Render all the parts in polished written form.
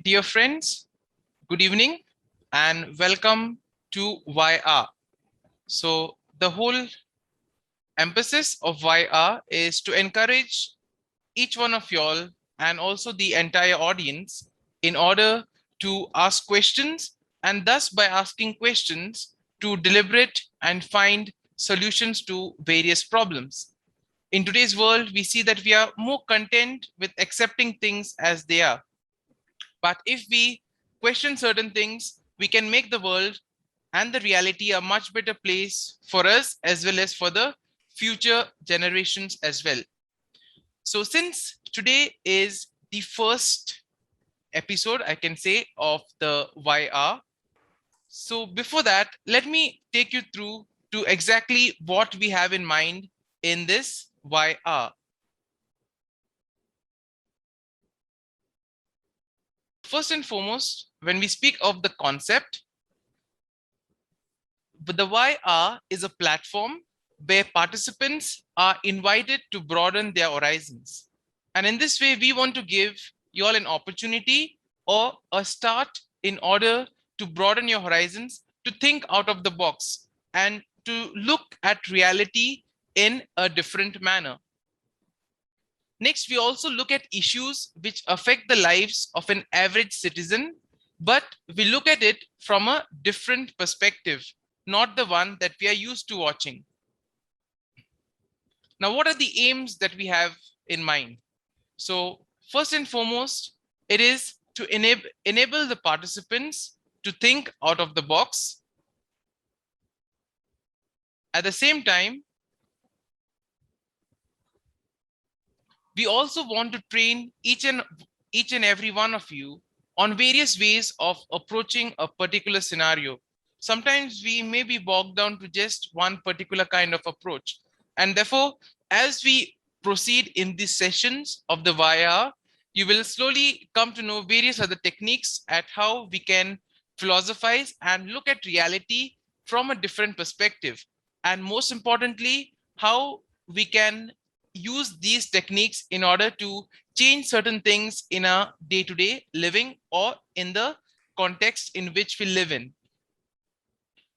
Dear friends, good evening and welcome to YR. So, the whole emphasis of YR is to encourage each one of y'all and also the entire audience in order to ask questions, and thus by asking questions to deliberate and find solutions to various problems. In today's world, we see that we are more content with accepting things as they are. But if we question certain things, we can make the world and the reality a much better place for us as well as for the future generations as well. So, since today is the first episode, I can say, of the YR. So, before that, let me take you through to exactly what we have in mind in this YR. First and foremost, when we speak of the concept, the YR is a platform where participants are invited to broaden their horizons. And in this way, we want to give you all an opportunity or a start in order to broaden your horizons, to think out of the box and to look at reality in a different manner. Next, we also look at issues which affect the lives of an average citizen, but we look at it from a different perspective, not the one that we are used to watching. Now, what are the aims that we have in mind? So, first and foremost, it is to enable the participants to think out of the box. At the same time, we also want to train each and every one of you on various ways of approaching a particular scenario. Sometimes we may be bogged down to just one particular kind of approach. And therefore, as we proceed in these sessions of the YR, you will slowly come to know various other techniques at how we can philosophize and look at reality from a different perspective. And most importantly, how we can use these techniques in order to change certain things in our day-to-day living or in the context in which we live in.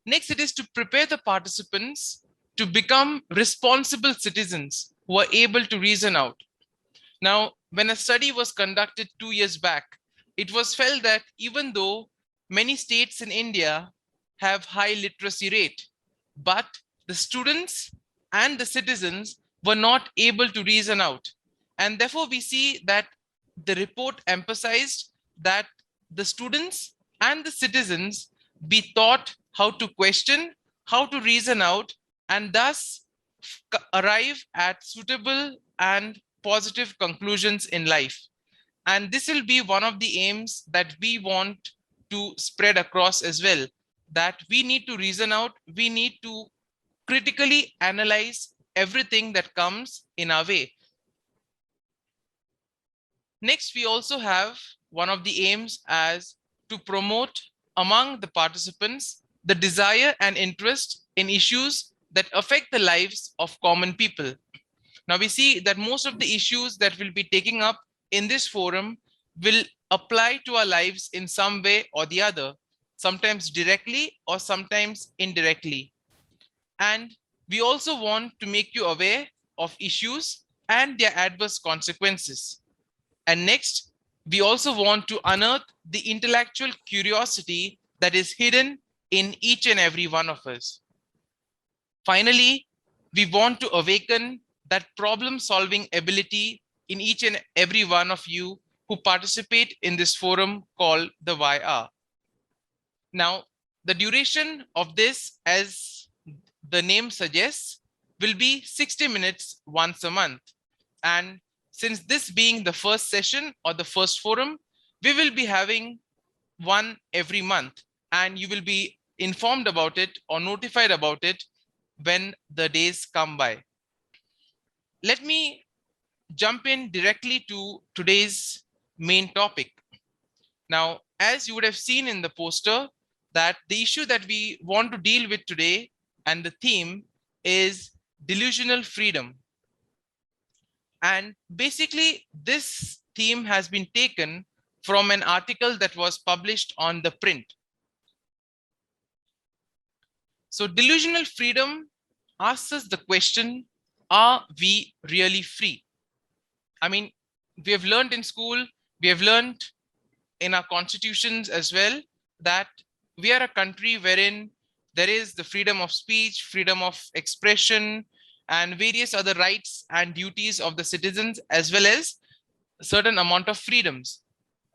Next, it is to prepare the participants to become responsible citizens who are able to reason out. Now, when a study was conducted 2 years back, it was felt that even though many states in India have high literacy rate, but the students and the citizens were not able to reason out. And therefore, we see that the report emphasized that the students and the citizens be taught how to question, how to reason out, and thus arrive at suitable and positive conclusions in life. And this will be one of the aims that we want to spread across as well, that we need to reason out, we need to critically analyze everything that comes in our way. Next, we also have one of the aims as to promote among the participants the desire and interest in issues that affect the lives of common people. Now we see that most of the issues that we'll be taking up in this forum will apply to our lives in some way or the other, sometimes directly or sometimes indirectly. And we also want to make you aware of issues and their adverse consequences. And next, we also want to unearth the intellectual curiosity that is hidden in each and every one of us. Finally, we want to awaken that problem-solving ability in each and every one of you who participate in this forum called the YR. Now, the duration of this, as the name suggests, will be 60 minutes once a month. And since this being the first session or the first forum, we will be having one every month, and you will be informed about it or notified about it when the days come by. Let me jump in directly to today's main topic. Now, as you would have seen in the poster, that the issue that we want to deal with today and the theme is delusional freedom. And basically, this theme has been taken from an article that was published on the print. So delusional freedom asks us the question, are we really free? I mean, we have learned in school, we have learned in our constitutions as well, that we are a country wherein there is the freedom of speech, freedom of expression, and various other rights and duties of the citizens, as well as a certain amount of freedoms.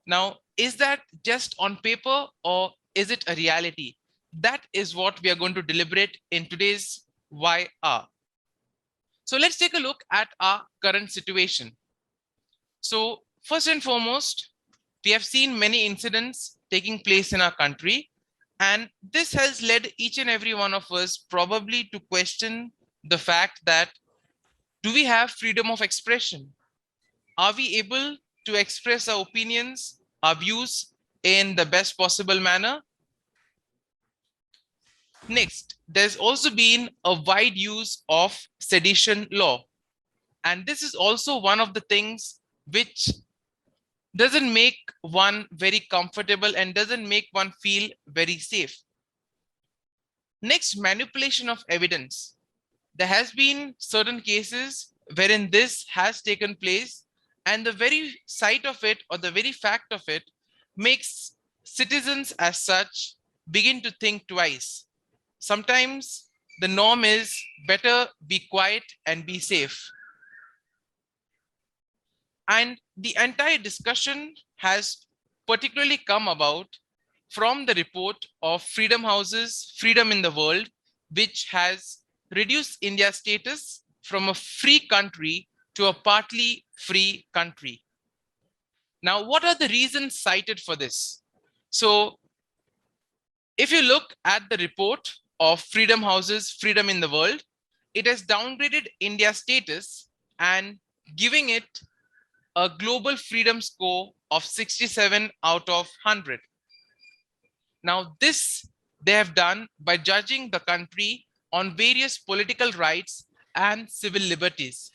Now, is that just on paper or is it a reality? That is what we are going to deliberate in today's Why Are. So let's take a look at our current situation. So first and foremost, we have seen many incidents taking place in our country, and this has led each and every one of us probably to question the fact that, do we have freedom of expression? Are we able to express our opinions, our views in the best possible manner? Next, there's also been a wide use of sedition law. And this is also one of the things which doesn't make one very comfortable and doesn't make one feel very safe. Next, manipulation of evidence. There has been certain cases wherein this has taken place, and the very sight of it or the very fact of it makes citizens as such begin to think twice. Sometimes the norm is better be quiet and be safe. And the entire discussion has particularly come about from the report of Freedom House's Freedom in the World, which has reduced India's status from a free country to a partly free country. Now, what are the reasons cited for this? So, if you look at the report of Freedom House's Freedom in the World, it has downgraded India's status and giving it a global freedom score of 67 out of 100. Now, this they have done by judging the country on various political rights and civil liberties.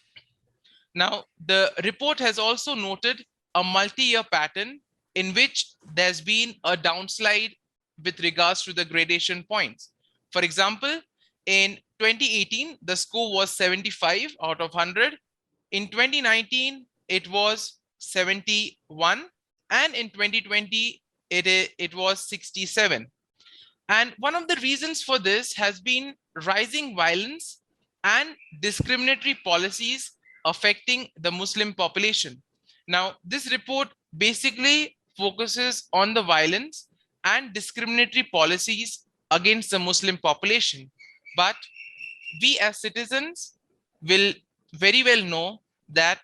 Now, the report has also noted a multi-year pattern in which there's been a downslide with regards to the gradation points. For example, in 2018, the score was 75 out of 100. In 2019, it was 71. And in 2020, it was 67. And one of the reasons for this has been rising violence and discriminatory policies affecting the Muslim population. Now, this report basically focuses on the violence and discriminatory policies against the Muslim population. But we as citizens will very well know that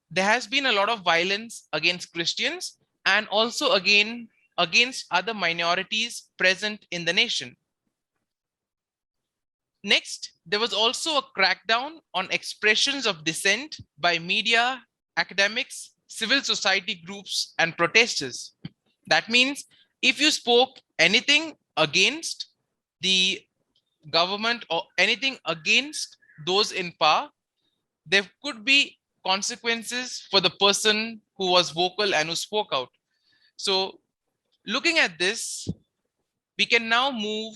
there has been a lot of violence against Christians and also again against other minorities present in the nation. Next, there was also a crackdown on expressions of dissent by media, academics, civil society groups, and protesters. That means if you spoke anything against the government or anything against those in power, there could be consequences for the person who was vocal and who spoke out. So looking at this, we can now move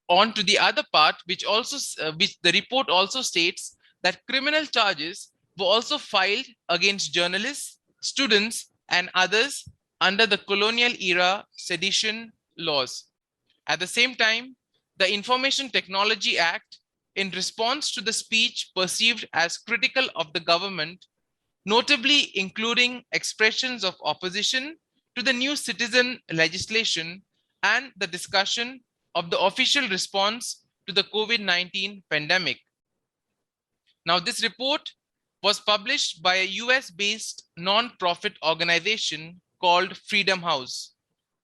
on to the other part, which the report also states that criminal charges were also filed against journalists, students, and others under the colonial era sedition laws. At the same time, the Information Technology Act, in response to the speech perceived as critical of the government, notably including expressions of opposition to the new citizen legislation and the discussion of the official response to the COVID-19 pandemic. Now, this report was published by a US-based non-profit organization called Freedom House.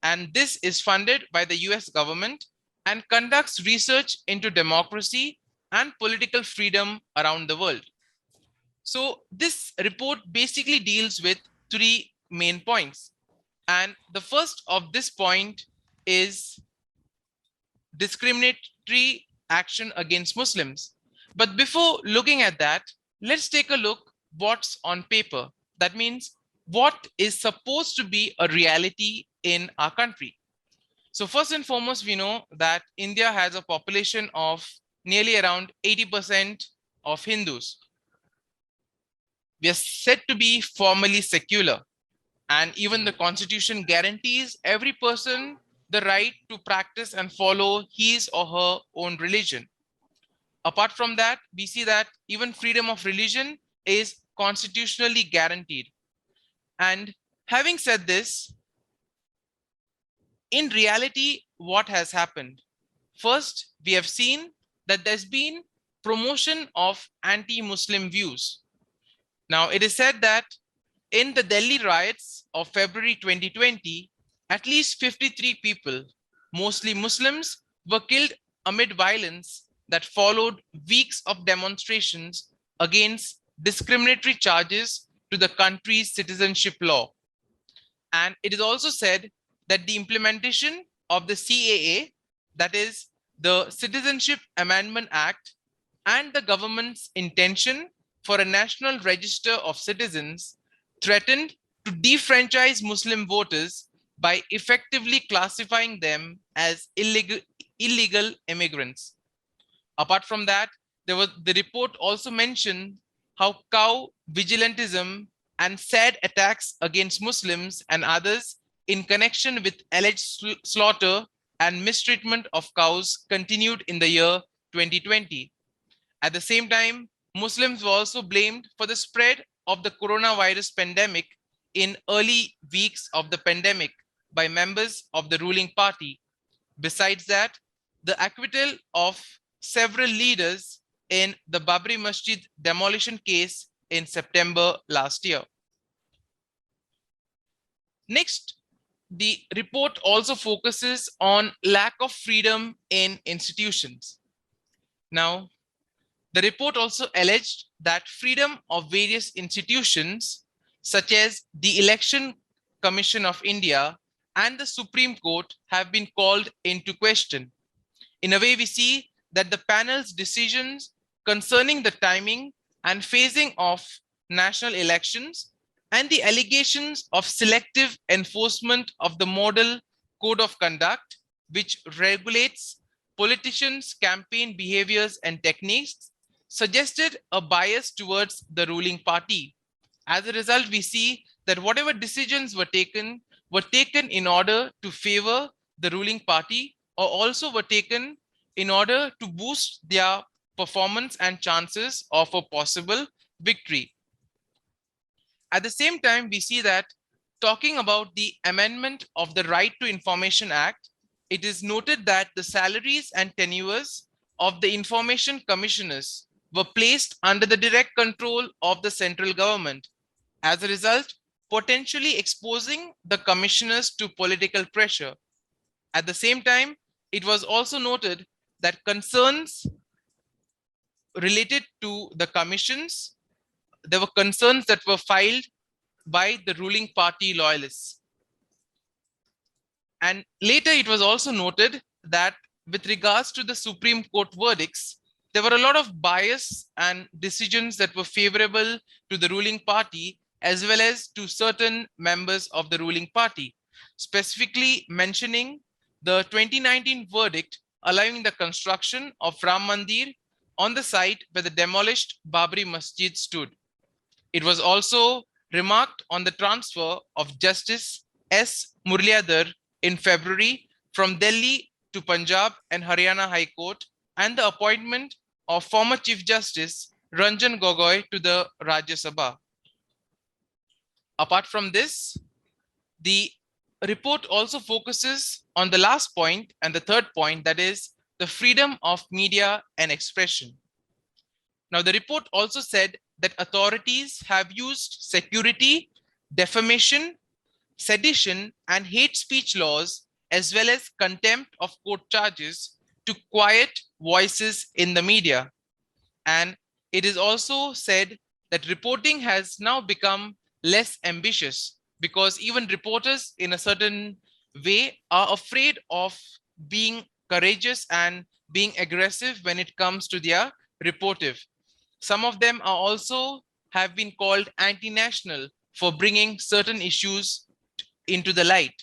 And this is funded by the US government and conducts research into democracy and political freedom around the world. So this report basically deals with three main points. And the first of this point is discriminatory action against Muslims. But before looking at that, let's take a look what's on paper. That means what is supposed to be a reality in our country. So first and foremost, we know that India has a population of nearly around 80% of Hindus. We are said to be formally secular, and even the constitution guarantees every person the right to practice and follow his or her own religion. Apart from that, we see that even freedom of religion is constitutionally guaranteed. And having said this, in reality, what has happened? First, we have seen that there's been promotion of anti-Muslim views. Now, it is said that in the Delhi riots of February 2020, at least 53 people, mostly Muslims, were killed amid violence that followed weeks of demonstrations against discriminatory charges to the country's citizenship law. And it is also said that the implementation of the CAA, that is the Citizenship Amendment Act, and the government's intention for a national register of citizens threatened to defranchise Muslim voters by effectively classifying them as illegal immigrants. Apart from that, the report also mentioned how cow vigilantism and sad attacks against Muslims and others in connection with alleged slaughter and mistreatment of cows continued in the year 2020. At the same time, Muslims were also blamed for the spread of the coronavirus pandemic in early weeks of the pandemic by members of the ruling party. Besides that, the acquittal of several leaders in the Babri Masjid demolition case in September last year. Next, the report also focuses on lack of freedom in institutions. Now, the report also alleged that freedom of various institutions, such as the Election Commission of India and the Supreme Court, have been called into question. In a way, we see that the panel's decisions concerning the timing and phasing of national elections and the allegations of selective enforcement of the Model Code of Conduct, which regulates politicians' campaign behaviors and techniques, suggested a bias towards the ruling party. As a result, we see that whatever decisions were taken in order to favor the ruling party, or also were taken in order to boost their performance and chances of a possible victory. At the same time, we see that talking about the amendment of the Right to Information Act, it is noted that the salaries and tenures of the information commissioners were placed under the direct control of the central government. As a result, potentially exposing the commissioners to political pressure. At the same time, it was also noted that concerns related to the commissions, there were concerns that were filed by the ruling party loyalists. And later it was also noted that with regards to the Supreme Court verdicts, there were a lot of bias and decisions that were favorable to the ruling party as well as to certain members of the ruling party, specifically mentioning the 2019 verdict allowing the construction of Ram Mandir on the site where the demolished Babri Masjid stood. It was also remarked on the transfer of Justice S. Murliadhar in February from Delhi to Punjab and Haryana High Court, and the appointment of former Chief Justice Ranjan Gogoi to the Rajya Sabha. Apart from this, the report also focuses on the last point and the third point, that is the freedom of media and expression. Now, the report also said that authorities have used security, defamation, sedition, and hate speech laws, as well as contempt of court charges, to quiet voices in the media. And it is also said that reporting has now become less ambitious because even reporters in a certain way are afraid of being courageous and being aggressive when it comes to their reportive. Some of them are also have been called anti-national for bringing certain issues into the light.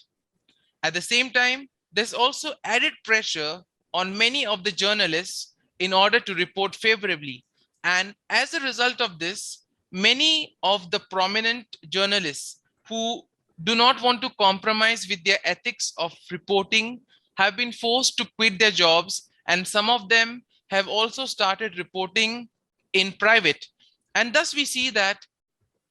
At the same time, there's also added pressure on many of the journalists in order to report favorably. And as a result of this, many of the prominent journalists who do not want to compromise with their ethics of reporting have been forced to quit their jobs, and some of them have also started reporting in private. And thus, we see that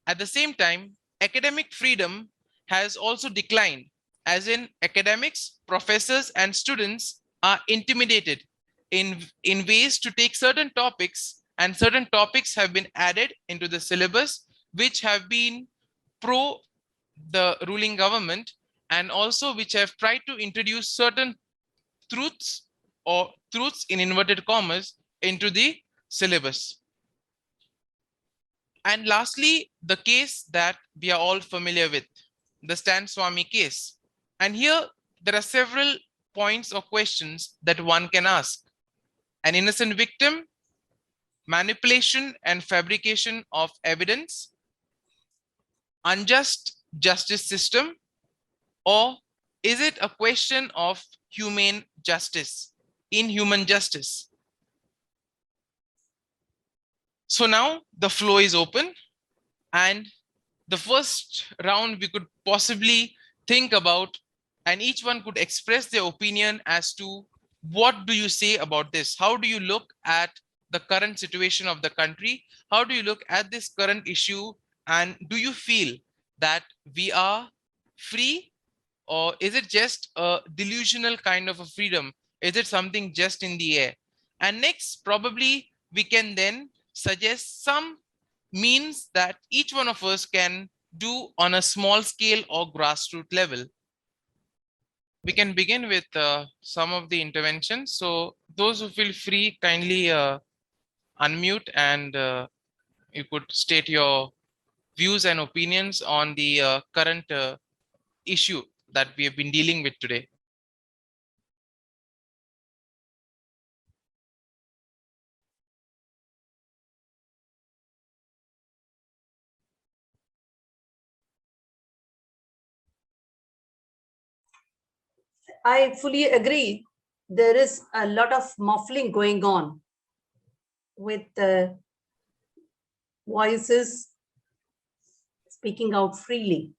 at the same time, academic freedom has also declined, as in academics, professors, and students are intimidated in ways to take certain topics, and certain topics have been added into the syllabus, which have been pro the ruling government, and also which have tried to introduce certain truths or truths in inverted commas into the syllabus. And lastly, the case that we are all familiar with, the Stan Swami case. And here there are several points or questions that one can ask. An innocent victim, manipulation and fabrication of evidence, unjust justice system, or is it a question of humane justice, inhuman justice? So now the floor is open, and the first round we could possibly think about, and each one could express their opinion as to what do you say about this? How do you look at the current situation of the country? How do you look at this current issue? And do you feel that we are free, or is it just a delusional kind of a freedom? Is it something just in the air? And next, probably we can then suggest some means that each one of us can do on a small scale or grassroots level. We can begin with some of the interventions. So those who feel free, kindly unmute, and you could state your views and opinions on the current issue that we have been dealing with today. I fully agree. There is a lot of muffling going on with the voices speaking out freely.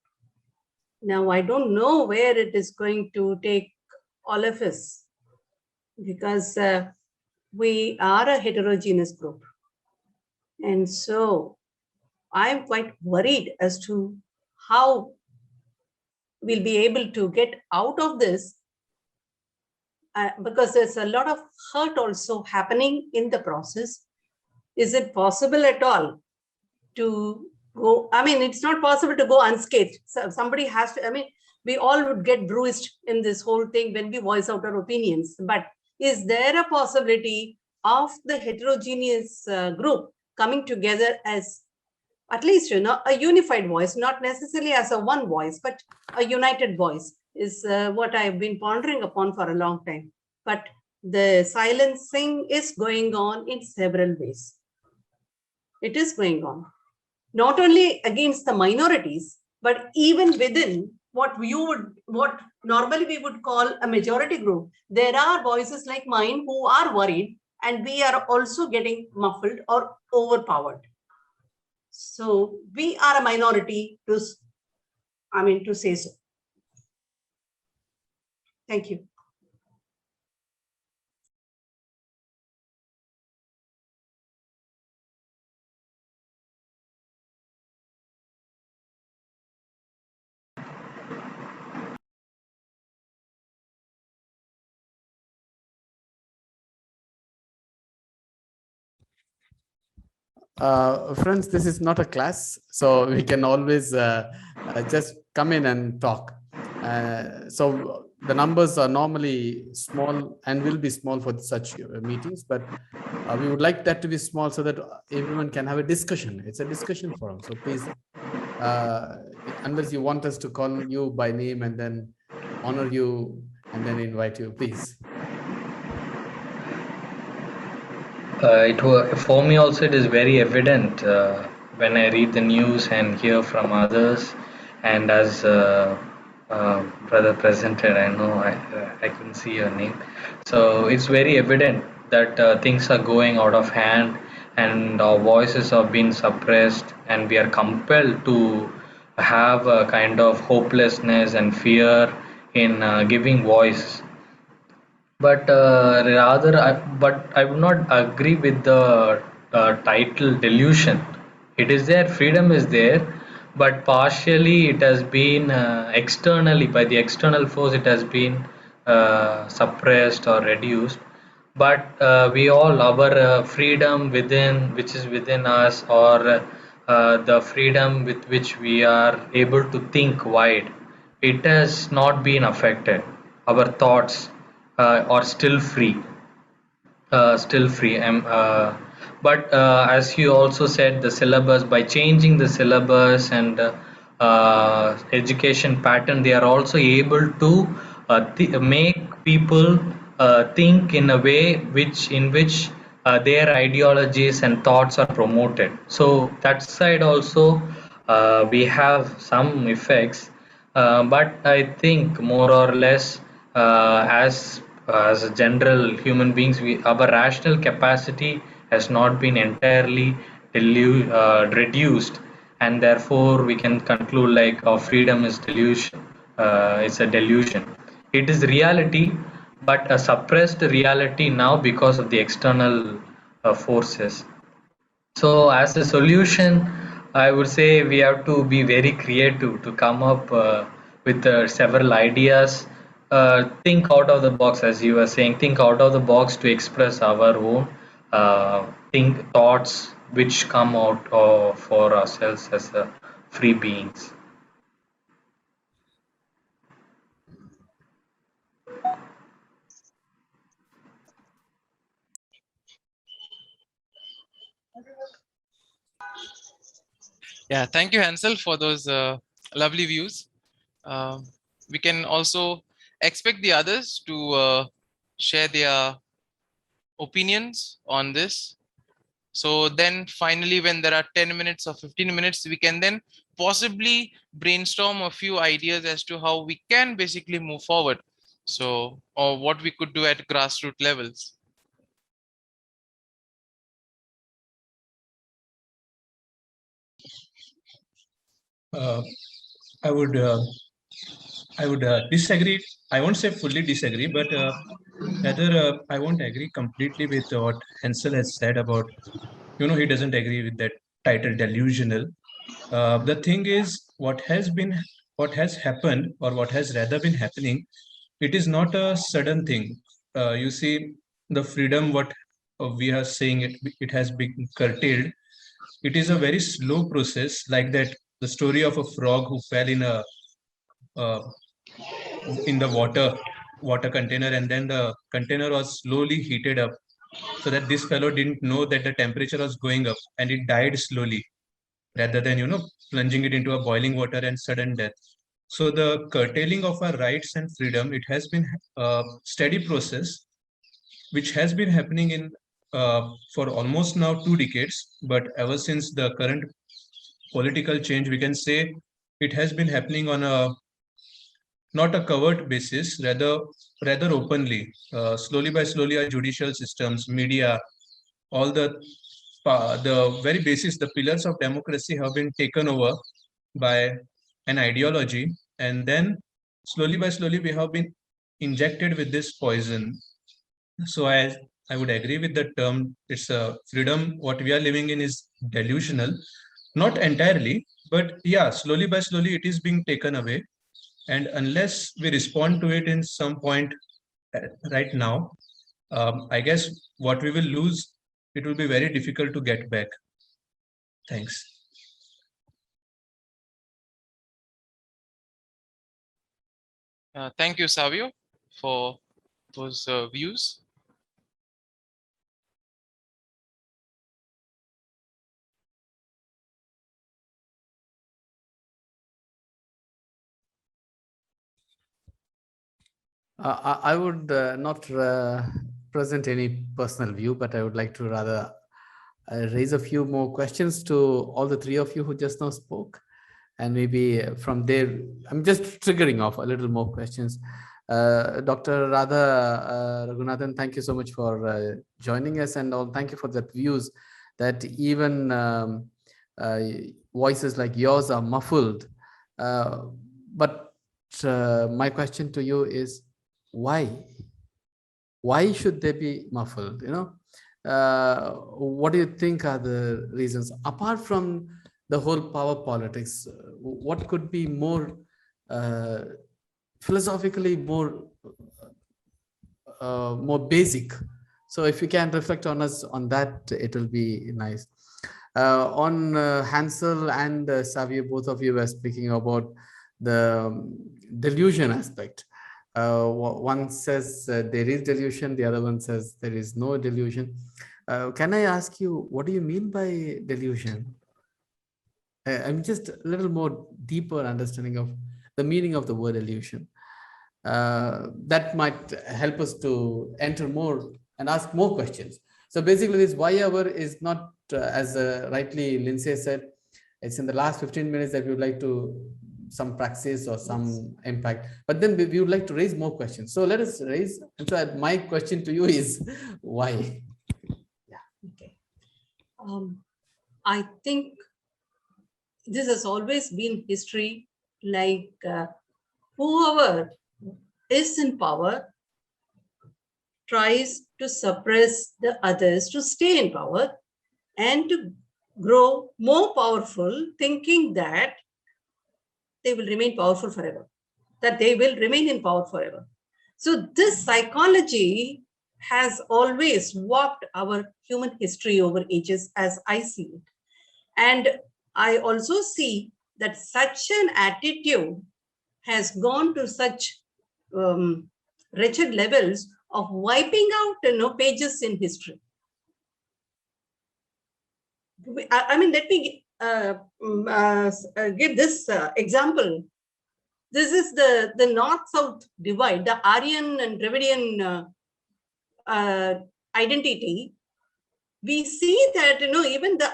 Now, I don't know where it is going to take all of us, because we are a heterogeneous group. And so I'm quite worried as to how we'll be able to get out of this, because there's a lot of hurt also happening in the process. Is it possible at all to go? I mean, it's not possible to go unscathed. So somebody has to, I mean, we all would get bruised in this whole thing when we voice out our opinions. But is there a possibility of the heterogeneous group coming together as at least, a unified voice, not necessarily as a one voice, but a united voice is what I've been pondering upon for a long time. But the silencing is going on in several ways. It is going on, not only against the minorities, but even within what normally we would call a majority group. There are voices like mine who are worried, and we are also getting muffled or overpowered. So we are a minority to say so. Thank you. Friends, this is not a class, so we can always just come in and talk. So the numbers are normally small and will be small for such meetings, but we would like that to be small so that everyone can have a discussion. It's a discussion forum. So please, unless you want us to call you by name and then honor you and then invite you, please. For me also, it is very evident when I read the news and hear from others, and as brother presented, I know I couldn't see your name, so it's very evident that things are going out of hand, and our voices are being suppressed, and we are compelled to have a kind of hopelessness and fear in giving voice. But but I would not agree with the title delusion. It is there, freedom is there, but partially it has been externally, by the external force, it has been suppressed or reduced. But we all, our freedom within, which is within us, or the freedom with which we are able to think wide, it has not been affected. Our thoughts are still free. But as you also said, the syllabus, by changing the syllabus and education pattern, they are also able to make people think in a way which their ideologies and thoughts are promoted. So that side also we have some effects, but I think more or less, as a general human beings, our rational capacity has not been entirely reduced, and therefore we can conclude like our freedom is delusion. It's a delusion. It is reality, but a suppressed reality now because of the external forces. So, as a solution, I would say we have to be very creative to come up with several ideas. Think out of the box, as you were saying, think out of the box to express our own think thoughts which come out for ourselves as free beings. Yeah, thank you, Hansel, for those lovely views. Um, we can also expect the others to share their opinions on this. So then finally, when there are 10 minutes or 15 minutes, we can then possibly brainstorm a few ideas as to how we can basically move forward. So, or what we could do at grassroots levels. Uh, I would disagree. I won't say fully disagree, but rather I won't agree completely with what Hensel has said about. He doesn't agree with that title delusional. The thing is, what has happened, or what has rather been happening, it is not a sudden thing. You see, the freedom what we are saying, it has been curtailed. It is a very slow process, like that. The story of a frog who fell uh, in the water container, and then the container was slowly heated up, so that this fellow didn't know that the temperature was going up, and it died slowly, rather than plunging it into a boiling water and sudden death. So the curtailing of our rights and freedom, it has been a steady process which has been happening in for almost now 2 decades. But ever since the current political change, we can say it has been happening on a not a covert basis, rather openly. Slowly by slowly, our judicial systems, media, all the very basis, the pillars of democracy have been taken over by an ideology, and then slowly by slowly, we have been injected with this poison. So I would agree with the term. It's a freedom. What we are living in is delusional, not entirely, but yeah, slowly by slowly, it is being taken away, and unless we respond to it in some point right now, I guess what we will lose, it will be very difficult to get back. Thanks. Thank you, Savio, for those views. I would not present any personal view, but I would like to rather raise a few more questions to all the three of you who just now spoke. And maybe from there, I'm just triggering off a little more questions. Dr. Radha Raghunathan, thank you so much for joining us, and all. Thank you for that views that even voices like yours are muffled. But my question to you is, why? Why should they be muffled? What do you think are the reasons, apart from the whole power politics? What could be more philosophically more basic? So if you can reflect on us on that, it will be nice. On Hansel and Savio, both of you were speaking about the delusion aspect. One says there is delusion, the other one says there is no delusion. Can I ask you, what do you mean by delusion? I'm just a little more deeper understanding of the meaning of the word illusion. That might help us to enter more and ask more questions. So basically, this why hour is not, as rightly Lindsay said, it's in the last 15 minutes that we would like to some praxis or some impact, but then we would like to raise more questions. So let us raise. And so my question to you is, why? Okay. I think this has always been history, like whoever is in power tries to suppress the others to stay in power and to grow more powerful, thinking that they will remain powerful forever, that they will remain in power forever. So this psychology has always walked our human history over ages, as I see it. And I also see that such an attitude has gone to such wretched levels of wiping out pages in history. I mean, let me give this example. This is the north-south divide, the Aryan and Dravidian identity. We see that even the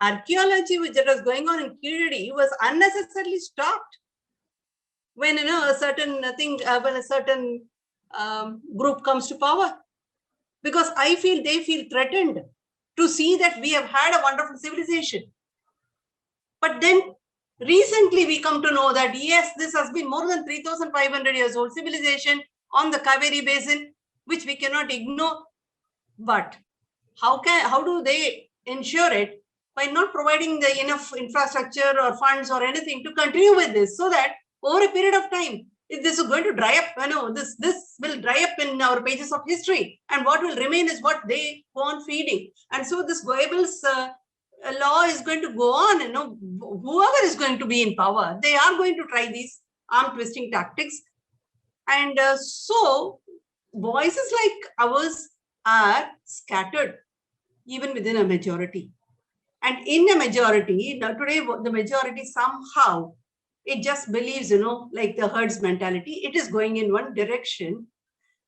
archaeology which was going on in Kiridi was unnecessarily stopped when a certain thing, when a certain group comes to power, because I feel they feel threatened to see that we have had a wonderful civilization. But then recently we come to know that yes, this has been more than 3,500 years old civilization on the Kaveri basin, which we cannot ignore. But how do they ensure it? By not providing the enough infrastructure or funds or anything to continue with this, so that over a period of time, if this is going to dry up, this will dry up in our pages of history, and what will remain is what they go on feeding. And so this Goebbels law is going to go on. Whoever is going to be in power, they are going to try these arm twisting tactics. And so voices like ours are scattered even within a majority. And in a majority, now today the majority somehow, it just believes, like the herd's mentality, it is going in one direction,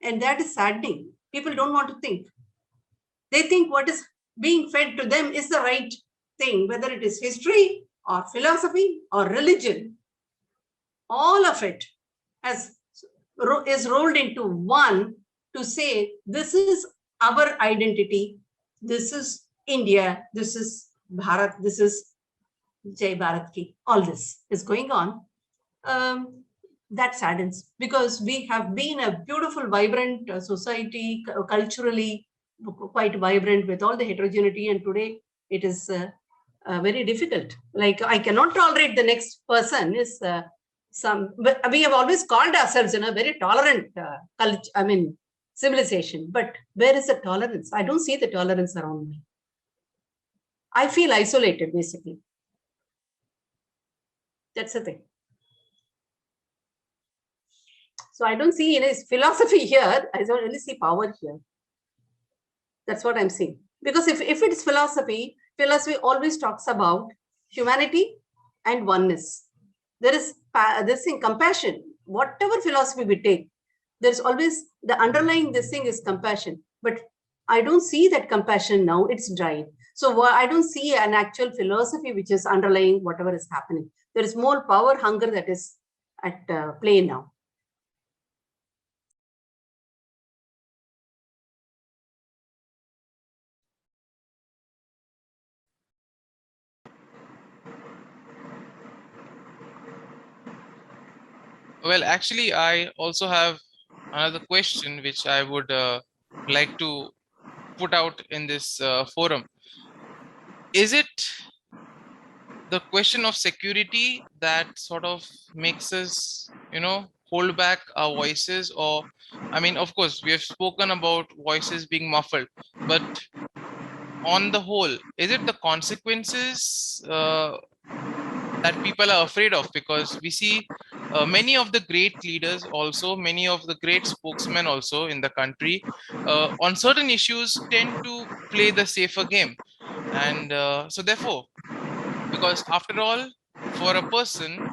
and that is saddening. People don't want to think. They think what is being fed to them is the right thing, whether it is history or philosophy or religion. All of it is rolled into one to say, this is our identity, this is India, this is Bharat, this is Jai Bharat Ki. All this is going on. That saddens, because we have been a beautiful, vibrant society, culturally quite vibrant with all the heterogeneity, and today it is very difficult. Like, I cannot tolerate the next person is but we have always called ourselves in a very tolerant culture, civilization, but where is the tolerance? I don't see the tolerance around me. I feel isolated, basically. That's the thing. So I don't see philosophy here. I don't really see power here. That's what I'm saying. Because if it is philosophy always talks about humanity and oneness. There is this thing, compassion. Whatever philosophy we take, there's always the underlying this thing is compassion. But I don't see that compassion now. It's dry. So I don't see an actual philosophy which is underlying whatever is happening. There is more power hunger that is at play now. Well, actually, I also have another question which I would like to put out in this forum. Is it the question of security that sort of makes us, hold back our voices? Or, I mean, of course, we have spoken about voices being muffled, but on the whole, is it the consequences that people are afraid of? Because we see many of the great leaders, also many of the great spokesmen also in the country, on certain issues tend to play the safer game. And so therefore, because after all, for a person,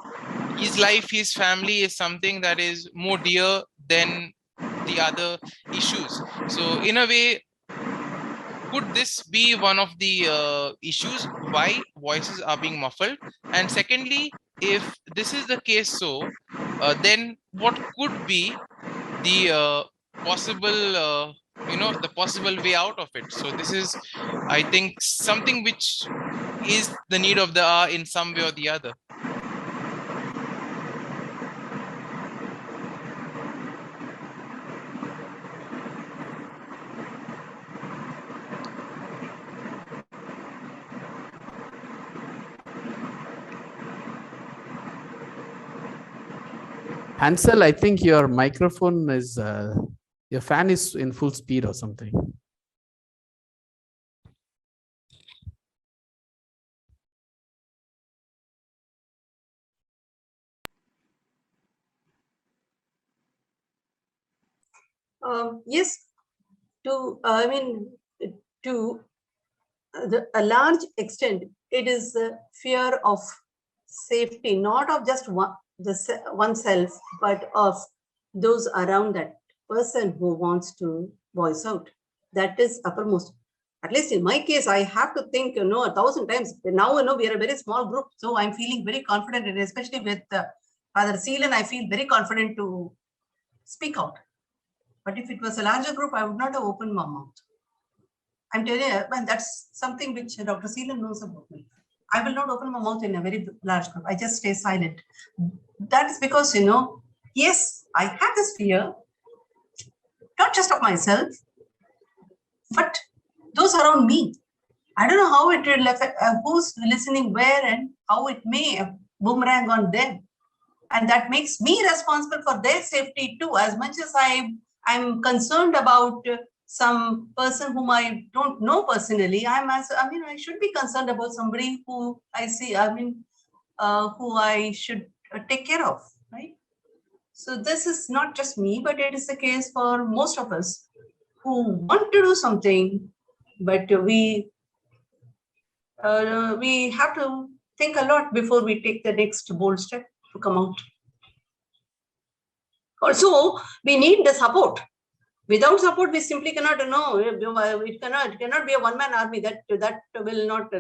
his life, his family is something that is more dear than the other issues. So in a way, could this be one of the issues why voices are being muffled? And secondly, if this is the case, so then what could be the possible, the possible way out of it? So this is, I think, something which is the need of the hour in some way or the other. Hansel, I think your microphone is, your fan is in full speed or something. Yes, I mean, to a large extent, it is the fear of safety, not of just oneself, but of those around that person who wants to voice out. That is uppermost. At least in my case, I have to think, 1,000 times. Now, we are a very small group, so I'm feeling very confident, and especially with Father Seelan, I feel very confident to speak out. But if it was a larger group, I would not have opened my mouth. I'm telling you, and that's something which Dr. Seelan knows about me. I will not open my mouth in a very large group. I just stay silent. That is because, yes, I have this fear, not just of myself, but those around me. I don't know how it will affect who's listening where and how it may boomerang on them. And that makes me responsible for their safety too, as much as I'm concerned about some person whom I don't know personally. I should be concerned about somebody who I see, who I should take care of, right? So this is not just me, but it is the case for most of us who want to do something, but we have to think a lot before we take the next bold step to come out. Also, we need the support. Without support, we simply cannot know. It cannot be a one-man army. That will not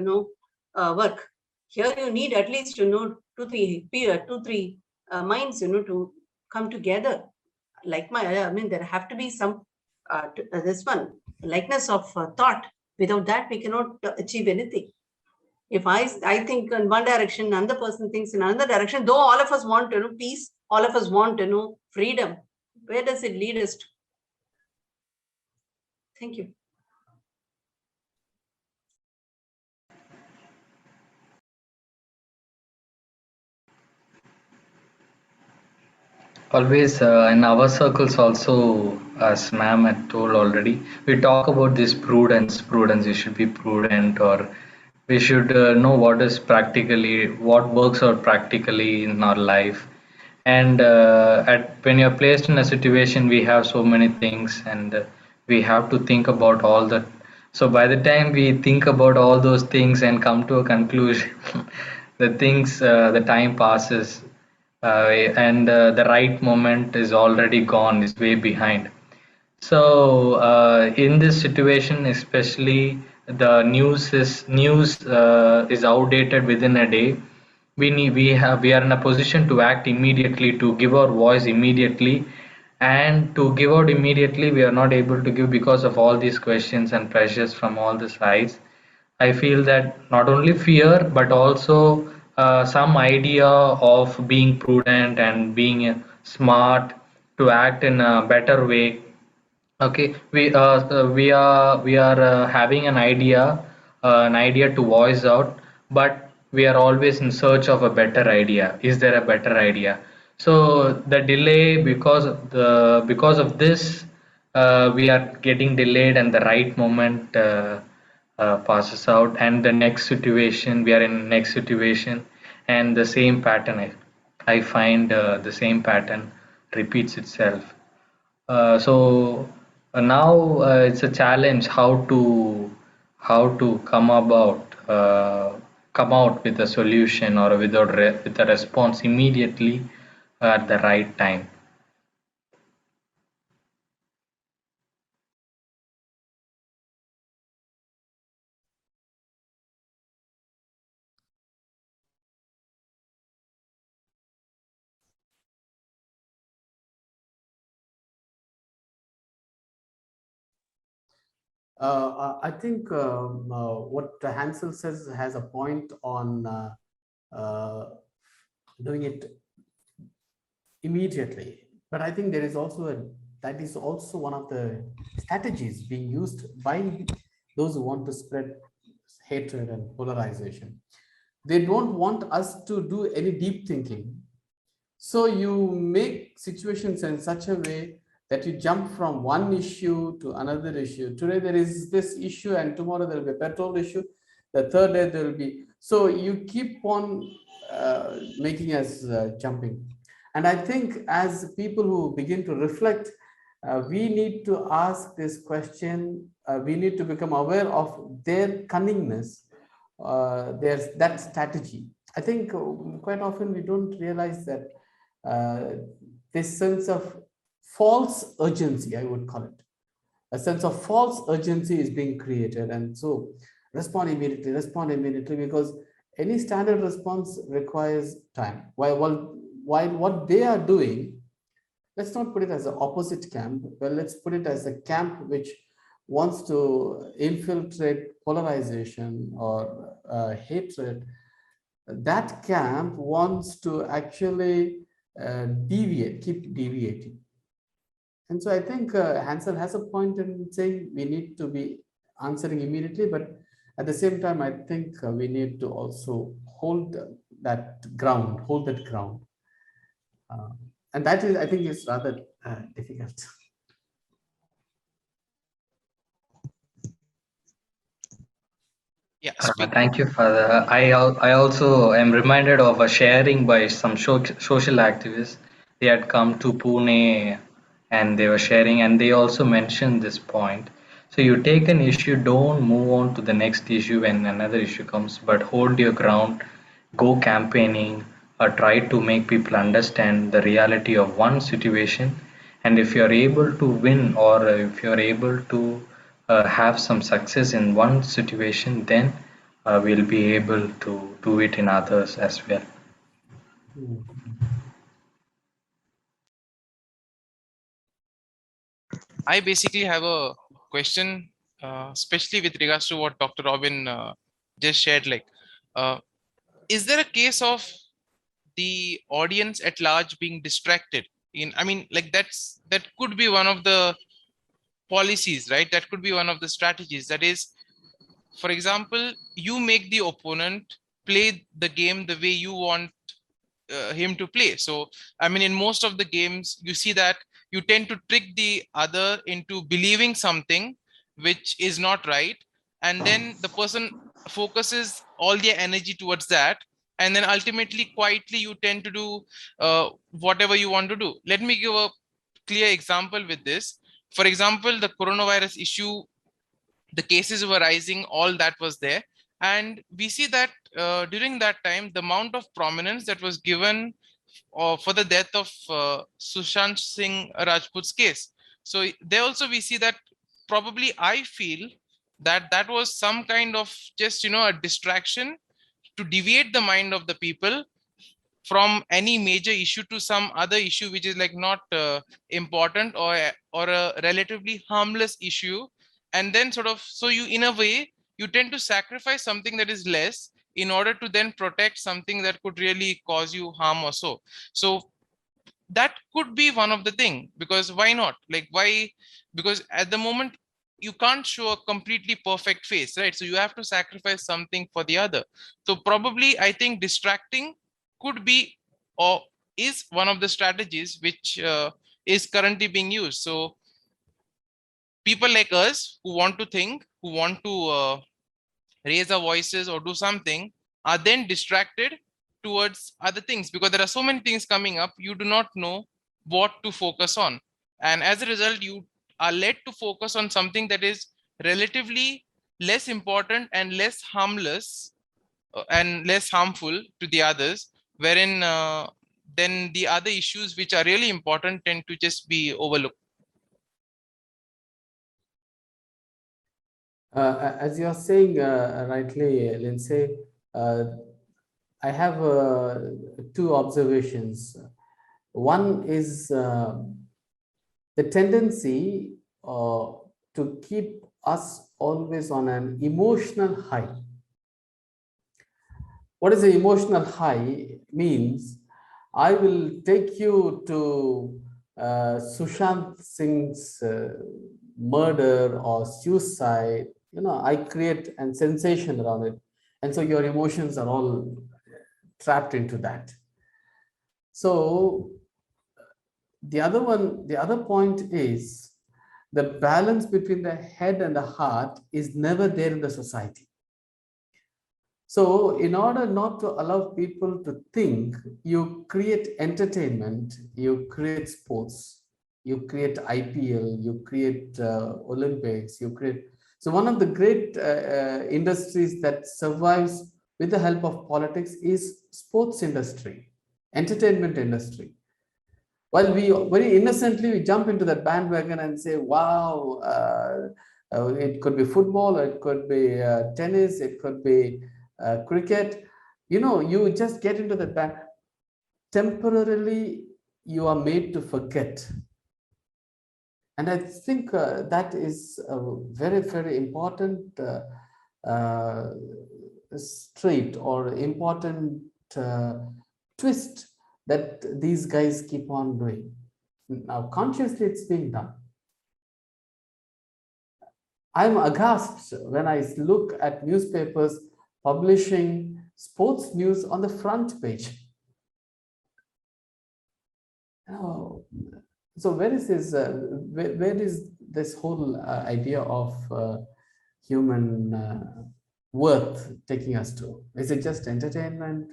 work. Here you need at least two, three minds to come together. There have to be some this one likeness of thought. Without that, we cannot achieve anything. If I think in one direction, another person thinks in another direction, though all of us want peace, all of us want freedom, where does it lead us to? Thank you. Always in our circles also, as ma'am had told already, we talk about this prudence. You should be prudent, or we should know what is practically, what works out practically in our life. And when you're placed in a situation, we have so many things, and we have to think about all that. So by the time we think about all those things and come to a conclusion, the time passes, and the right moment is already gone, is way behind. So in this situation, especially the news is outdated within a day. We are in a position to act immediately, to give our voice immediately, and to give out immediately we are not able to give because of all these questions and pressures from all the sides. I feel that not only fear but also some idea of being prudent and being smart to act in a better way. Okay, we are having an idea to voice out, but we are always in search of a better idea. Is there a better idea? So the delay because of this, we are getting delayed, and the right moment passes out, and the next situation we are in next situation, and the same pattern. I find the same pattern repeats itself. So now it's a challenge how to come out with a solution or with a response immediately at the right time. I think what Hansel says has a point on uh, doing it immediately. But I think there is also that is also one of the strategies being used by those who want to spread hatred and polarization. They don't want us to do any deep thinking. So you make situations in such a way that you jump from one issue to another issue. Today there is this issue, and tomorrow there will be a petrol issue. The third day there will be. So you keep on making us jumping. And I think as people who begin to reflect, we need to ask this question. We need to become aware of their cunningness. There's that strategy. I think quite often we don't realize that uh, this sense of false urgency, I would call it, a sense of false urgency is being created. And so respond immediately, because any standard response requires time. While what they are doing, let's not put it as an opposite camp. Well, let's put it as a camp which wants to infiltrate polarization or hatred. That camp wants to actually keep deviating. And so I think Hansel has a point in saying we need to be answering immediately, but at the same time, I think we need to also hold that ground, hold that ground. Uh, and that is, I think, is rather difficult. Yeah, Thank you, Father. I also am reminded of a sharing by some social activists. They had come to Pune and they were sharing, and they also mentioned this point. So you take an issue, don't move on to the next issue when another issue comes, but hold your ground, go campaigning, or try to make people understand the reality of one situation. And if you're able to win, or if you're able to have some success in one situation, then we'll be able to do it in others as well. Hmm. I basically have a question, especially with regards to what Dr. Robin just shared. Like, uh, is there a case of the audience at large being distracted? I mean, like that could be one of the policies, right? That could be one of the strategies. That is, for example, you make the opponent play the game the way you want him to play. So, I mean, in most of the games, you see that you tend to trick the other into believing something which is not right. And then the person focuses all their energy towards that. And then ultimately, quietly, you tend to do whatever you want to do. Let me give a clear example with this. For example, the coronavirus issue, the cases were rising, all that was there. And we see that during that time, the amount of prominence that was given for the death of Sushant Singh Rajput's case. So there also we see that probably I feel that was some kind of just, a distraction to deviate the mind of the people from any major issue to some other issue which is like not important, or a relatively harmless issue. And then sort of, so you, in a way, you tend to sacrifice something that is less in order to then protect something that could really cause you harm or so. So that could be one of the thing, because why not, like why, because at the moment you can't show a completely perfect face, right? So you have to sacrifice something for the other. So probably I think distracting could be, or is one of the strategies which is currently being used. So people like us who want to think, who want to raise our voices or do something, are then distracted towards other things, because there are so many things coming up, you do not know what to focus on. And as a result, you are led to focus on something that is relatively less important and less harmless, and less harmful to the others, wherein then the other issues which are really important tend to just be overlooked. As you're saying rightly, Lindsay, I have two observations. One is the tendency to keep us always on an emotional high. What is the emotional high means? I will take you to Sushant Singh's murder or suicide. I create a sensation around it, and so your emotions are all trapped into that. So the other point is the balance between the head and the heart is never there in the society. So in order not to allow people to think, you create entertainment, you create sports, you create IPL, you create Olympics, you create. So one of the great industries that survives with the help of politics is sports industry, entertainment industry. While we very innocently we jump into that bandwagon and say, wow, it could be football, it could be tennis, it could be cricket. You just get into that band. Temporarily, you are made to forget. And I think that is a very, very important trait or important twist that these guys keep on doing. Now, consciously, it's being done. I'm aghast when I look at newspapers publishing sports news on the front page. Oh, so where is this whole idea of human worth taking us to? Is it just entertainment?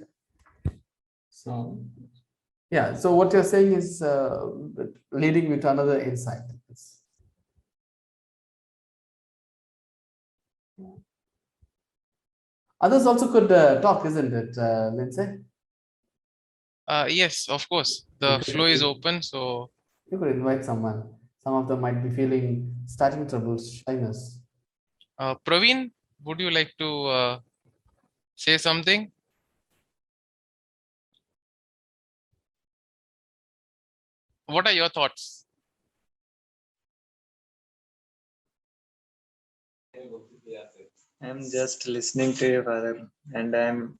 So yeah, so what you're saying is leading me to another insight. Others also could talk, isn't it, Lindsay? Yes, of course, the floor is open. So You could invite someone. Some of them might be feeling starting troubles, shyness. Praveen, would you like to say something? What are your thoughts? I'm just listening to you, Father, and I'm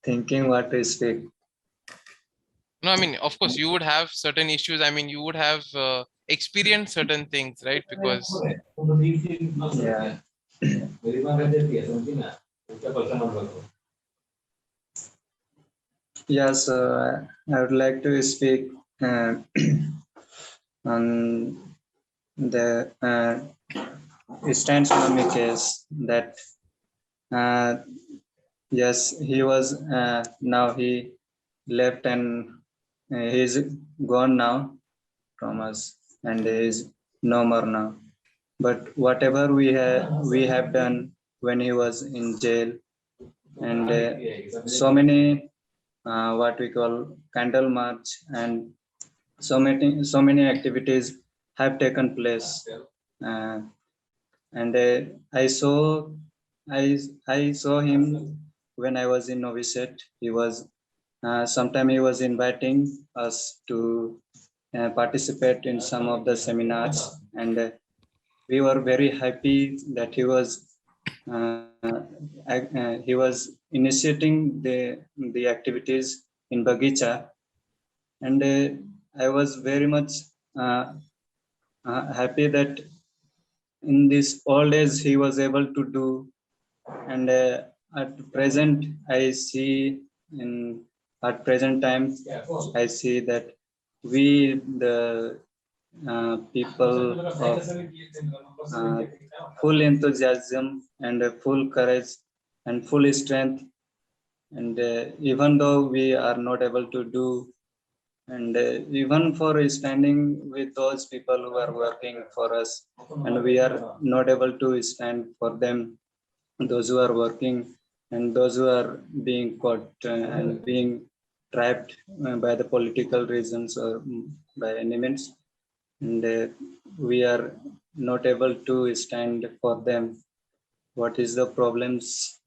thinking what to speak. No, I mean, of course, you would have certain issues. I mean, you would have experienced certain things, right? Because Yeah. Yes, I would like to speak on the Stansonomic case that yes, he was now he left and he's gone now from us and he is no more now. But whatever we have done when he was in jail, and so many what we call candle march and so many activities have taken place. Uh, and I saw him when I was in novitiate. He was sometime he was inviting us to participate in some of the seminars, and we were very happy that uh, he was initiating the activities in Bagicha, and I was very much uh, happy that in this old age he was able to do. And at present I see in at present time I see that we the people of uh, full enthusiasm and full courage and full strength, and even though we are not able to do, and even for standing with those people who are working for us, and we are not able to stand for them, those who are working and those who are being caught and being trapped by the political reasons or by any means, and we are not able to stand for them. What is the problems?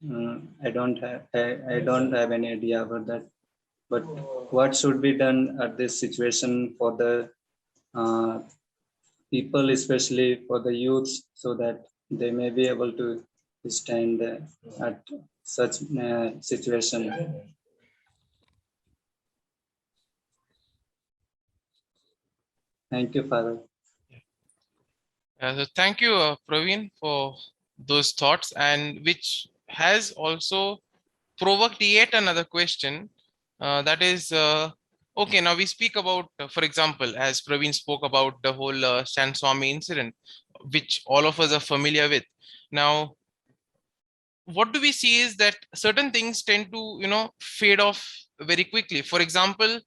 I don't have any idea about that, but what should be done at this situation for the uh, people, especially for the youths, so that they may be able to stand at such situation? Thank you, Father. So thank you, Praveen, for those thoughts, and which has also provoked yet another question. That is, okay, now we speak about, for example, as Praveen spoke about the whole Stan Swami incident, which all of us are familiar with. Now, what do we see is that certain things tend to, fade off very quickly. For example,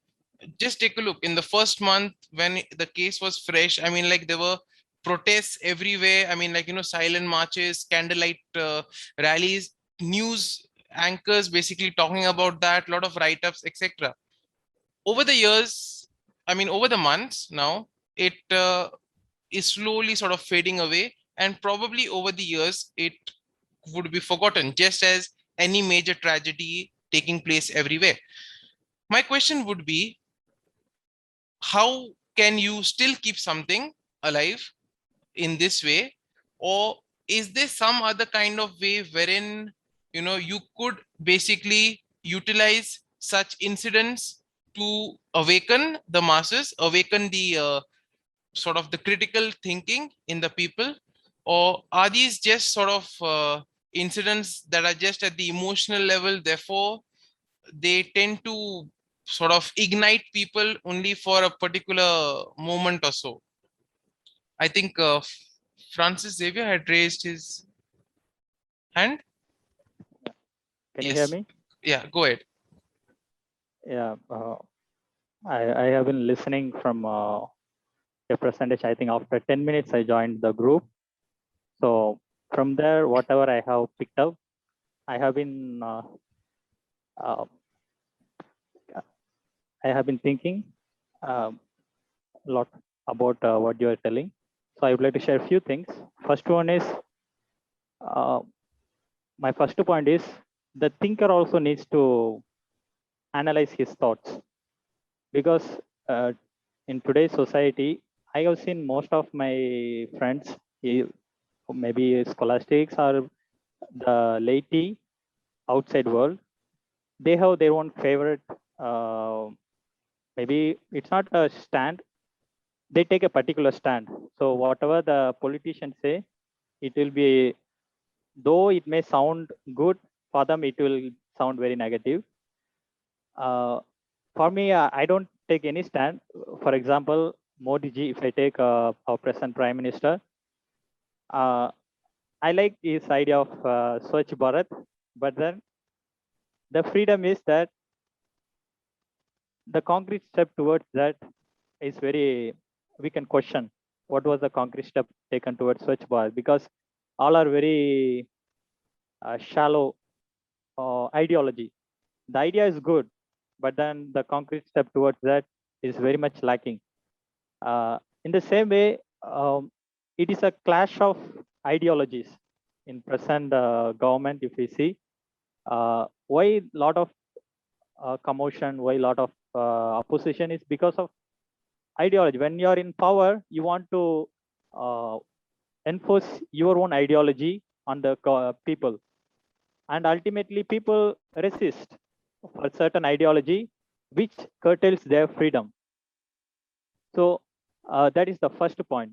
just take a look in the first month when the case was fresh. I mean, like there were protests everywhere. I mean, like, silent marches, candlelight rallies, news anchors basically talking about that, a lot of write-ups, etc. Over the years, I mean, over the months now, it is slowly sort of fading away. And probably over the years, it would be forgotten, just as any major tragedy taking place everywhere. My question would be, how can you still keep something alive in this way? Or is there some other kind of way wherein you could basically utilize such incidents to awaken the masses, awaken the sort of the critical thinking in the people? Or are these just sort of incidents that are just at the emotional level, therefore they tend to sort of ignite people only for a particular moment or so? I think Francis Xavier had raised his hand. Can you hear Yes. me? Yeah, go ahead. Yeah, I have been listening from a presentation. I think after 10 minutes, I joined the group. So from there, whatever I have picked up, I have been uh, thinking a lot about what you are telling. So I would like to share a few things. First one is, my first point is, the thinker also needs to analyze his thoughts, because uh, in today's society, I have seen most of my friends, maybe scholastics or the laity outside world, they have their own favorite. Maybe it's not a stand; they take a particular stand. So whatever the politicians say, it will be, though it may sound good for them, it will sound very negative. For me, I don't take any stand. For example, Modi ji, if I take our present prime minister, uh, I like his idea of Swachh Bharat, but then the freedom is that the concrete step towards that is very, we can question what was the concrete step taken towards Swachh Bharat, because all are very shallow ideology. The idea is good, but then the concrete step towards that is very much lacking. In the same way, it is a clash of ideologies in present government. If we see why lot of commotion, why lot of opposition is because of ideology. When you are in power, you want to uh, enforce your own ideology on the people, and ultimately people resist for certain ideology which curtails their freedom. So that is the first point.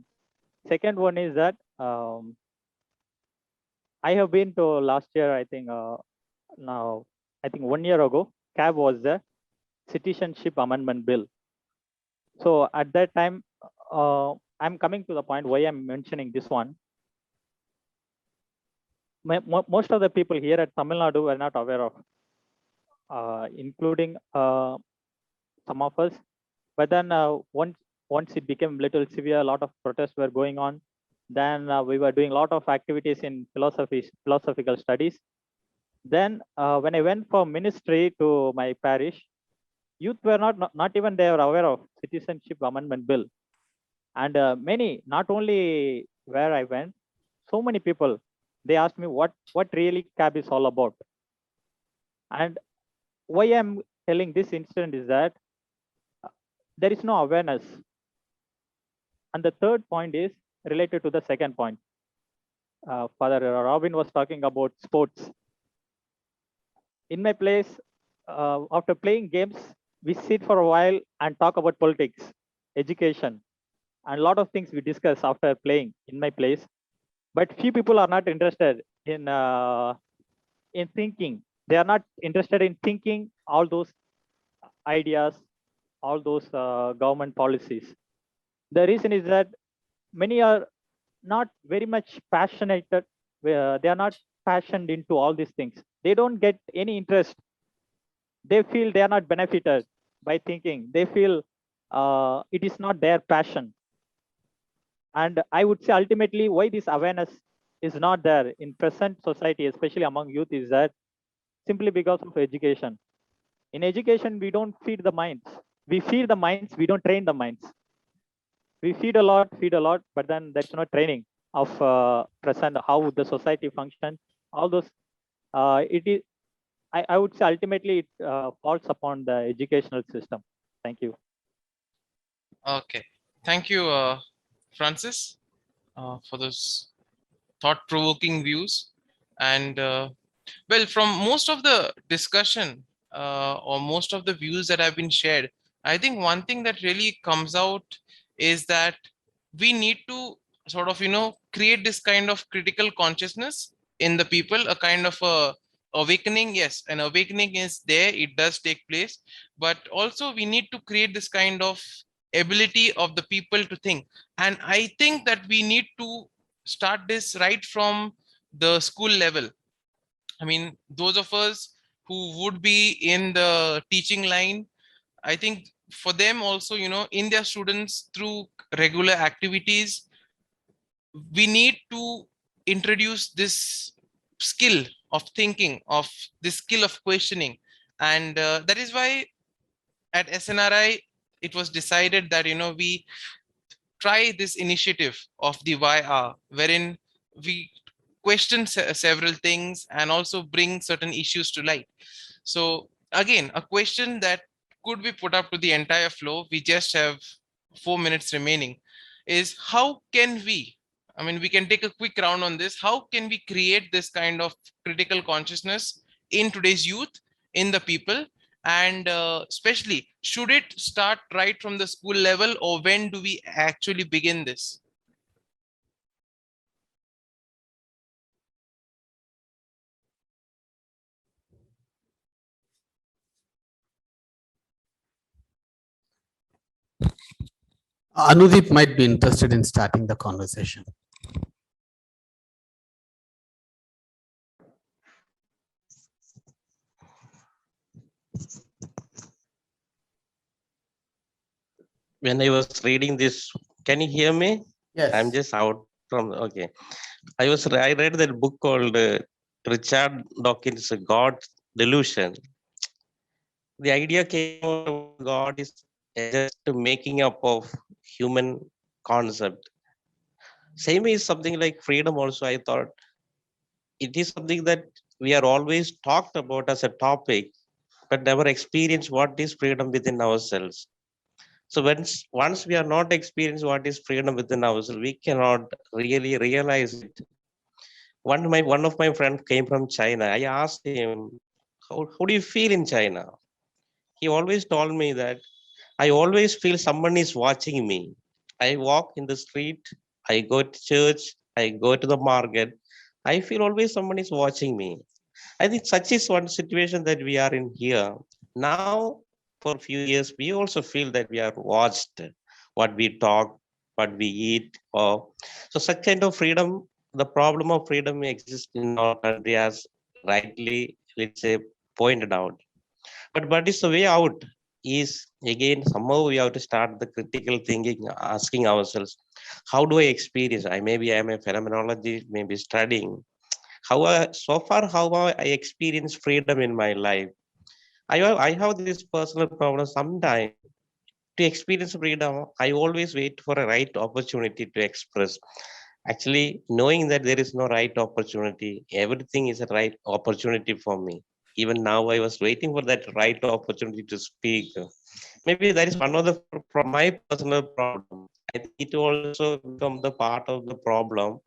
Second one is that I have been to last year, I think now, I think 1 year ago, CAB was the Citizenship Amendment Bill. So at that time, I'm coming to the point why I'm mentioning this one. Most of the people here at Tamil Nadu were not aware of, including some of us. But then once it became little severe, a lot of protests were going on. Then we were doing a lot of activities in philosophical studies. Then when I went for ministry to my parish, youth were not even they were aware of Citizenship Amendment Bill. And many, not only where I went, so many people, they asked me what really CAB is all about. And why I'm telling this incident is that there is no awareness. And the third point is related to the second point. Father Robin was talking about sports. In my place, after playing games, we sit for a while and talk about politics, education, and a lot of things we discuss after playing in my place. But few people are not interested in thinking. They are not interested in thinking all those ideas, all those government policies. The reason is that many are not very much passionate. They are not passionate into all these things. They don't get any interest. They feel they are not benefited by thinking. They feel it is not their passion. And I would say ultimately why this awareness is not there in present society, especially among youth, is that simply because of education. In education, we don't feed the minds. We feed the minds, we don't train the minds. We feed a lot, but then there's no training of present how the society functions. All those, it is. I would say ultimately it falls upon the educational system. Thank you. Okay. Thank you, Francis, for those thought-provoking views. And well, from most of the discussion or most of the views that have been shared, I think one thing that really comes out is that we need to sort of, create this kind of critical consciousness in the people, a kind of a awakening. Yes, an awakening is there, it does take place, but also we need to create this kind of ability of the people to think. And I think that we need to start this right from the school level. I mean, those of us who would be in the teaching line, I think for them also, in their students through regular activities, we need to introduce this skill of thinking, of this skill of questioning. And that is why at SNRI, it was decided that, we try this initiative of the YR, wherein we question several things and also bring certain issues to light. So again, a question that could be put up to the entire floor, we just have 4 minutes remaining, is how can we, I mean, we can take a quick round on this. How can we create this kind of critical consciousness in today's youth, in the people? And especially, should it start right from the school level, or when do we actually begin this? Anudeep might be interested in starting the conversation. When I was reading this, can you hear me? Yes. I'm just out from, okay. I read that book called Richard Dawkins' God's Delusion. The idea came out of God is just making up of human concept. Same is something like freedom also. I thought it is something that we are always talked about as a topic, but never experienced what is freedom within ourselves. So once we are not experienced what is freedom within ourselves, we cannot really realize it. One of my friends came from China. I asked him, how do you feel in China? He always told me that I always feel someone is watching me. I walk in the street, I go to church, I go to the market. I feel always someone is watching me. I think such is one situation that we are in here. Now, for a few years, we also feel that we are watched, what we talk, what we eat. Or so such kind of freedom, the problem of freedom exists in our country as rightly, let's say, pointed out. But what is the way out? Is again somehow we have to start the critical thinking, asking ourselves, how do I experience? Maybe I am a phenomenologist, maybe studying. So far, how I experience freedom in my life? I have this personal problem. Sometimes to experience freedom, I always wait for a right opportunity to express. Actually, knowing that there is no right opportunity, everything is a right opportunity for me. Even now, I was waiting for that right opportunity to speak. Maybe that is one of the from my personal problem. I think it also become the part of the problem.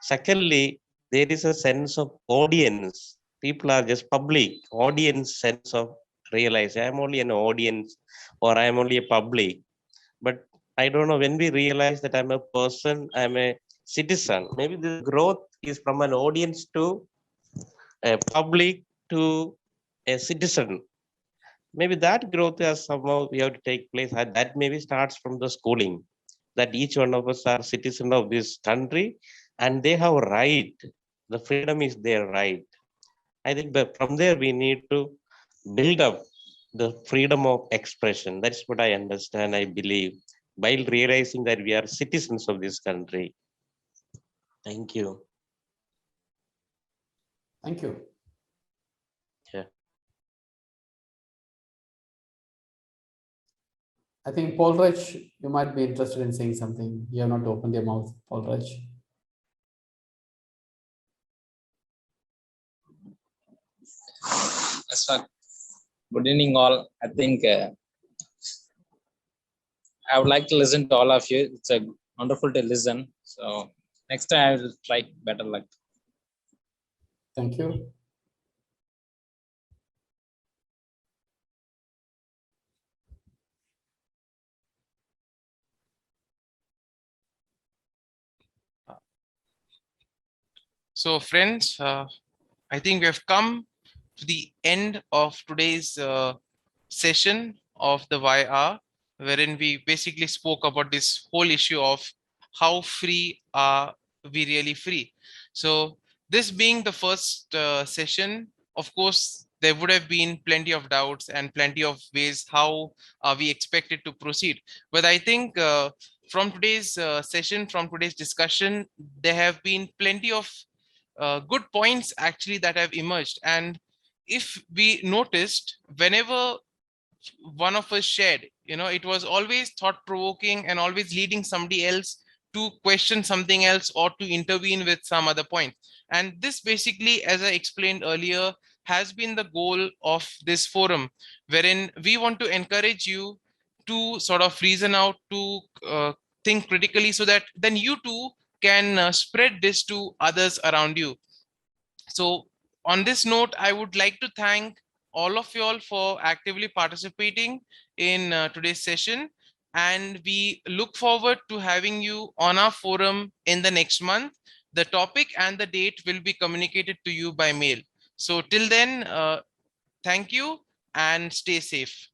Secondly, there is a sense of audience. People are just public audience sense of realize I am only an audience or I am only a public. But I don't know when we realize that I'm a person, I'm a citizen. Maybe the growth is from an audience to a public to a citizen. Maybe that growth has somehow we have to take place. And that maybe starts from the schooling. That each one of us are citizen of this country, and they have right. The freedom is their right. I think that from there we need to build up the freedom of expression. That's what I understand, I believe, while realizing that we are citizens of this country. Thank you. Thank you. Yeah. I think Paul Rich, you might be interested in saying something. You have not opened your mouth, Paul Rich. Good evening, all. I think I would like to listen to all of you. It's a wonderful to listen. So next time I will try better luck. Thank you. So friends, I think we have come to the end of today's session of the YR, wherein we basically spoke about this whole issue of how free are we really free. So this being the first session, of course, there would have been plenty of doubts and plenty of ways how we expected to proceed. But I think from today's session, from today's discussion, there have been plenty of good points actually that have emerged. And if we noticed, whenever one of us shared, it was always thought provoking and always leading somebody else to question something else or to intervene with some other point. And this basically, as I explained earlier, has been the goal of this forum, wherein we want to encourage you to sort of reason out, to think critically, so that then you too can spread this to others around you. So on this note, I would like to thank all of you all for actively participating in today's session. And we look forward to having you on our forum in the next month. The topic and the date will be communicated to you by mail. So till then, thank you and stay safe.